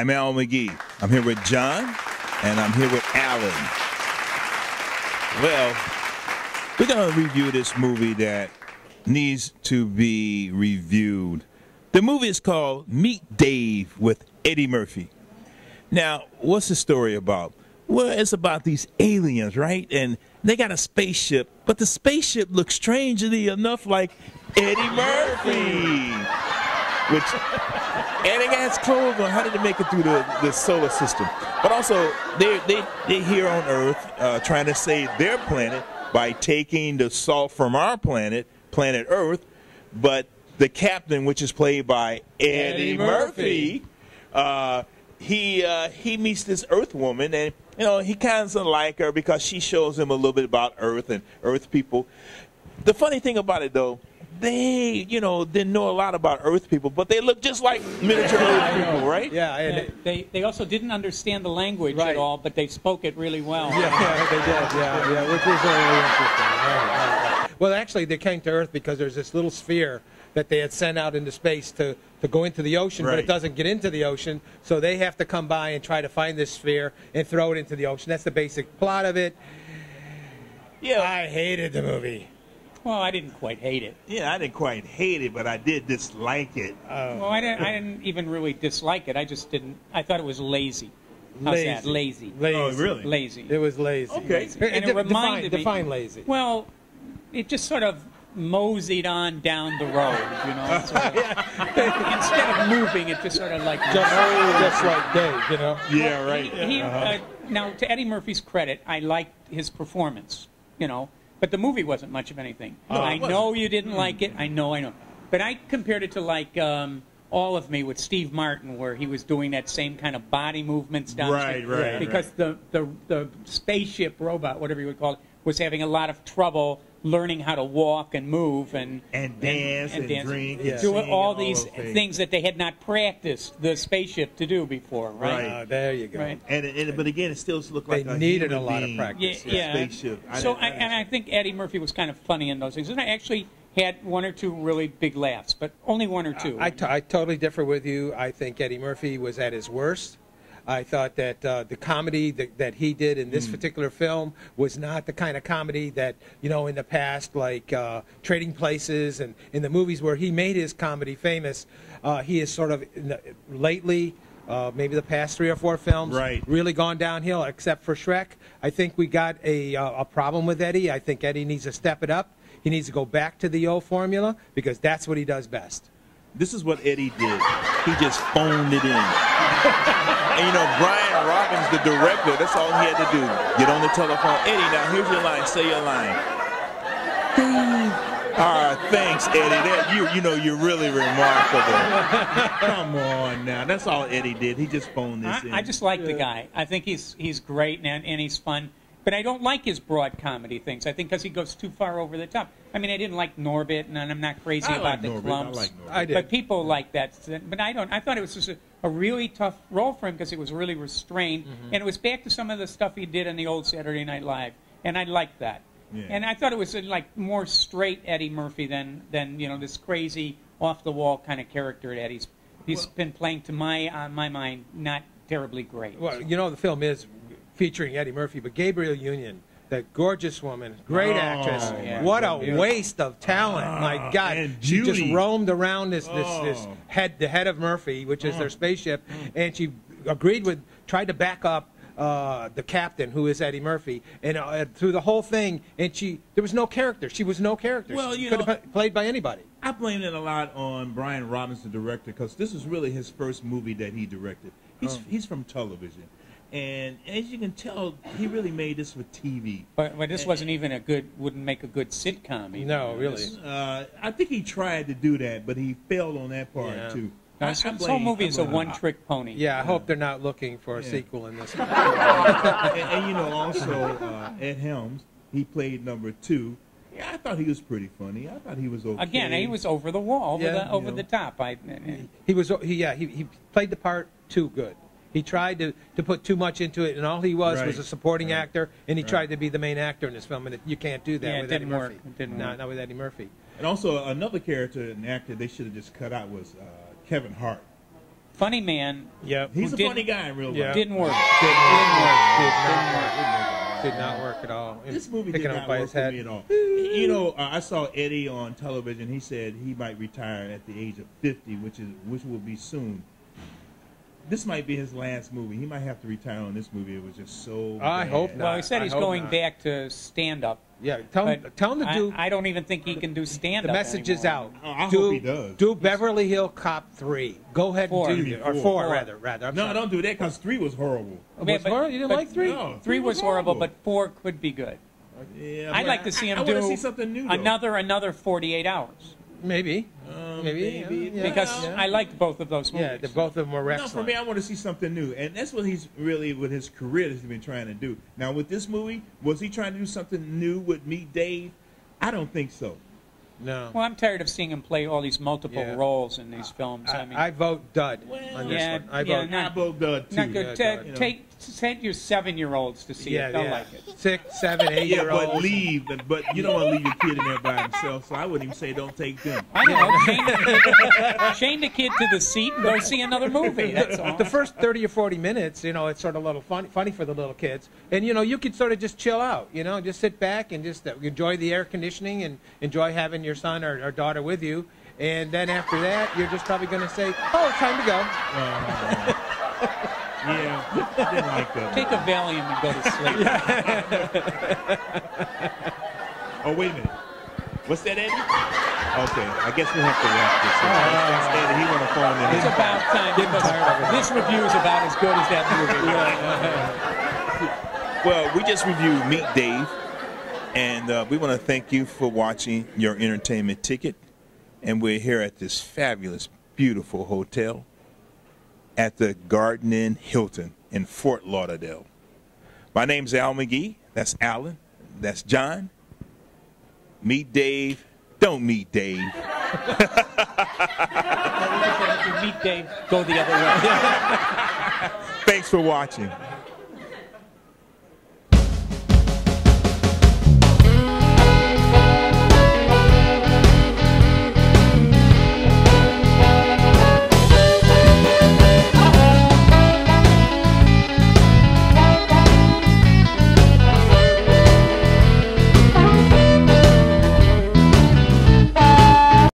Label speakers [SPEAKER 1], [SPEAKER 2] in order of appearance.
[SPEAKER 1] I'm Al McGee. I'm here with John, and I'm here with Alan. Well, we're going to review this movie that needs to be reviewed. The movie is called Meet Dave with Eddie Murphy. Now, what's the story about? Well, it's about these aliens, right? And they got a spaceship, but the spaceship looks strangely enough like Eddie Murphy. And they got his clothes on. How did they make it through the solar system? But also, they're here on Earth trying to save their planet by taking the salt from our planet, planet Earth. But the captain, which is played by Eddie Murphy, he meets this Earth woman, and he kind of doesn't like her because she shows him a little bit about Earth and Earth people. The funny thing about it, though, they, didn't know a lot about Earth people, but they look just like miniature Earth people, right?
[SPEAKER 2] Yeah, and
[SPEAKER 3] they also didn't understand the language at all, but they spoke it really well.
[SPEAKER 2] Yeah, they did. Yeah, which was really interesting. Right. Well, actually, they came to Earth because there's this little sphere that they had sent out into space to go into the ocean, but it doesn't get into the ocean, so they have to come by and try to find this sphere and throw it into the ocean. That's the basic plot of it. Yeah, I hated the movie.
[SPEAKER 3] Well, I didn't quite hate it.
[SPEAKER 1] Yeah, I didn't quite hate it, but I did dislike it.
[SPEAKER 3] Well, I didn't even really dislike it. I just didn't. I thought it was lazy. How's that? Lazy.
[SPEAKER 1] Oh, really?
[SPEAKER 3] Lazy.
[SPEAKER 2] It was lazy.
[SPEAKER 1] Okay.
[SPEAKER 3] Lazy. And it reminded me.
[SPEAKER 2] Define lazy.
[SPEAKER 3] Well, it just sort of moseyed on down the road, instead of moving, it just sort of like
[SPEAKER 2] just like Dave,
[SPEAKER 1] Yeah, right.
[SPEAKER 3] Now, to Eddie Murphy's credit, I liked his performance, but the movie wasn't much of anything. I know you didn't like it. I know. But I compared it to like All of Me with Steve Martin, where he was doing that same kind of body movements down
[SPEAKER 1] right.
[SPEAKER 3] because the spaceship robot, whatever you would call it, was having a lot of trouble learning how to walk and move and
[SPEAKER 1] dance and drink and
[SPEAKER 3] do
[SPEAKER 1] sing
[SPEAKER 3] all
[SPEAKER 1] and
[SPEAKER 3] these things that they had not practiced the spaceship to do before, right?
[SPEAKER 2] There you go.
[SPEAKER 3] Right.
[SPEAKER 1] But again, it still looked like
[SPEAKER 2] they needed a lot of practice.
[SPEAKER 3] Spaceship. I think Eddie Murphy was kind of funny in those things, and I actually had one or two really big laughs, but only one or two.
[SPEAKER 2] I totally differ with you. I think Eddie Murphy was at his worst. I thought that the comedy that he did in this particular film was not the kind of comedy that, in the past, like Trading Places and in the movies where he made his comedy famous, he has sort of lately, maybe the past 3 or 4 films, really gone downhill, except for Shrek. I think we got a problem with Eddie. I think Eddie needs to step it up. He needs to go back to the old formula because that's what he does best.
[SPEAKER 1] This is what Eddie did. He just phoned it in. And Brian Robbins, the director, that's all he had to do. Get on the telephone. Eddie, now here's your line. Say your line. Thanks, Eddie. You're really remarkable. Come on now. That's all Eddie did. He just phoned this in.
[SPEAKER 3] I just like the guy. I think he's great and he's fun. But I don't like his broad comedy things. I think because he goes too far over the top. I mean, I didn't like Norbit, and I'm not crazy about the clumps.
[SPEAKER 1] I like Norbit. I did.
[SPEAKER 3] But people like that. But I don't. I thought it was just a really tough role for him because it was really restrained. And it was back to some of the stuff he did on the old Saturday Night Live. And I liked that. Yeah. And I thought it was like more straight Eddie Murphy than this crazy, off-the-wall kind of character that he's been playing, to my mind, not terribly great.
[SPEAKER 2] Well, the film is featuring Eddie Murphy, but Gabrielle Union, that gorgeous woman, great actress.
[SPEAKER 3] Yeah.
[SPEAKER 2] What a waste of talent! My God, she just roamed around this the head of Murphy, which is their spaceship, and she tried to back up the captain, who is Eddie Murphy, and through the whole thing, and there was no character. She was no character.
[SPEAKER 1] Well,
[SPEAKER 2] she could have played by anybody.
[SPEAKER 1] I blame it a lot on Brian Robbins, the director, because this is really his first movie that he directed. He's from television. And as you can tell, he really made this for TV.
[SPEAKER 3] But this wasn't even wouldn't make a good sitcom either.
[SPEAKER 2] No, really.
[SPEAKER 1] I think he tried to do that, but he failed on that part, too.
[SPEAKER 3] This whole movie is a one-trick pony.
[SPEAKER 2] Yeah, I hope they're not looking for a sequel in this.
[SPEAKER 1] and also, Ed Helms, he played number 2. Yeah, I thought he was pretty funny. I thought he was okay.
[SPEAKER 3] Again, he was over the wall, over the top.
[SPEAKER 2] He played the part too good. He tried to put too much into it, and all he was a supporting actor, and he tried to be the main actor in this film, and you can't do that with Eddie Murphy.
[SPEAKER 3] It didn't work.
[SPEAKER 2] Not with Eddie Murphy.
[SPEAKER 1] And also, another character, an actor they should have just cut out was Kevin Hart.
[SPEAKER 3] Funny Man
[SPEAKER 2] Yep.
[SPEAKER 1] He's a
[SPEAKER 3] didn't-
[SPEAKER 1] funny guy in real life.
[SPEAKER 2] Yeah.
[SPEAKER 3] didn't work.
[SPEAKER 2] Did not work at all.
[SPEAKER 1] This movie
[SPEAKER 2] Picking
[SPEAKER 1] did
[SPEAKER 2] him
[SPEAKER 1] not
[SPEAKER 2] by
[SPEAKER 1] work
[SPEAKER 2] his
[SPEAKER 1] for
[SPEAKER 2] head.
[SPEAKER 1] me at all. You know, I saw Eddie on television. He said he might retire at the age of 50, which will be soon. This might be his last movie. He might have to retire on this movie. It was just so.
[SPEAKER 2] I
[SPEAKER 1] bad.
[SPEAKER 2] hope not.
[SPEAKER 3] Well, he said
[SPEAKER 2] I
[SPEAKER 3] he's
[SPEAKER 2] hope
[SPEAKER 3] going
[SPEAKER 2] not.
[SPEAKER 3] back to stand-up.
[SPEAKER 2] Yeah, tell him to do.
[SPEAKER 3] I don't even think he can do stand-up
[SPEAKER 2] The message is
[SPEAKER 3] anymore.
[SPEAKER 2] out.
[SPEAKER 1] I hope he does.
[SPEAKER 2] Do Beverly Hill Cop 3. Go ahead
[SPEAKER 3] Four.
[SPEAKER 2] and
[SPEAKER 3] You
[SPEAKER 2] do
[SPEAKER 1] mean
[SPEAKER 2] that. Or
[SPEAKER 1] four.
[SPEAKER 2] 4, rather. I'm
[SPEAKER 1] No,
[SPEAKER 2] sorry.
[SPEAKER 1] don't do that because 3 was horrible.
[SPEAKER 3] Yeah,
[SPEAKER 2] Was horrible? You didn't
[SPEAKER 3] but
[SPEAKER 2] like 3?
[SPEAKER 1] No.
[SPEAKER 3] 3 was horrible,
[SPEAKER 1] horrible.
[SPEAKER 3] but 4 could be good.
[SPEAKER 1] Yeah,
[SPEAKER 3] I'd
[SPEAKER 1] but
[SPEAKER 3] like to see him
[SPEAKER 1] I
[SPEAKER 3] do
[SPEAKER 1] want to see something new. Though.
[SPEAKER 3] another 48 hours.
[SPEAKER 2] Maybe.
[SPEAKER 1] Maybe.
[SPEAKER 2] Yeah,
[SPEAKER 3] Because
[SPEAKER 2] yeah.
[SPEAKER 3] I liked both of those movies.
[SPEAKER 2] Yeah, both of them were
[SPEAKER 1] No,
[SPEAKER 2] excellent.
[SPEAKER 1] for me, I want to see something new, and that's what he's really with his career that he's been trying to do. Now, with this movie, was he trying to do something new with Meet Dave? I don't think so.
[SPEAKER 2] No.
[SPEAKER 3] Well, I'm tired of seeing him play all these multiple
[SPEAKER 2] Yeah.
[SPEAKER 3] roles in these films. I mean,
[SPEAKER 2] I vote dud on this
[SPEAKER 3] Yeah,
[SPEAKER 2] one. I
[SPEAKER 3] yeah,
[SPEAKER 2] vote.
[SPEAKER 3] no.
[SPEAKER 1] I vote Dud too.
[SPEAKER 3] not good.
[SPEAKER 2] Yeah,
[SPEAKER 1] you know.
[SPEAKER 3] Take your 7-year-olds to see it. They'll like it.
[SPEAKER 2] 6, 7, 8
[SPEAKER 1] Yeah,
[SPEAKER 2] year
[SPEAKER 1] but
[SPEAKER 2] olds.
[SPEAKER 1] leave. But you don't want to leave your kid in there by himself, so I wouldn't even say don't take them.
[SPEAKER 3] I know. Chain the kid to the seat and go see another movie. That's all.
[SPEAKER 2] The first 30 or 40 minutes, it's sort of a little funny for the little kids. And, you could sort of just chill out, just sit back and just enjoy the air conditioning and enjoy having your son or daughter with you. And then after that, you're just probably going to say, oh, it's time to go.
[SPEAKER 1] Yeah, I didn't like that.
[SPEAKER 3] Take a Valium and go to sleep.
[SPEAKER 1] Oh, wait a minute. What's that, Eddie? Okay, I guess we'll have to wrap this up. That's Eddie. He want to phone in.
[SPEAKER 3] It's about time. Because this review is about as good as that movie.
[SPEAKER 1] Well, we just reviewed Meet Dave, and we want to thank you for watching Your Entertainment Ticket. And we're here at this fabulous, beautiful hotel at the Garden Inn Hilton in Fort Lauderdale. My name's Al McGee. That's Alan. That's John. Meet Dave. Don't meet Dave.
[SPEAKER 3] If you meet Dave, go the other way.
[SPEAKER 1] Thanks for watching.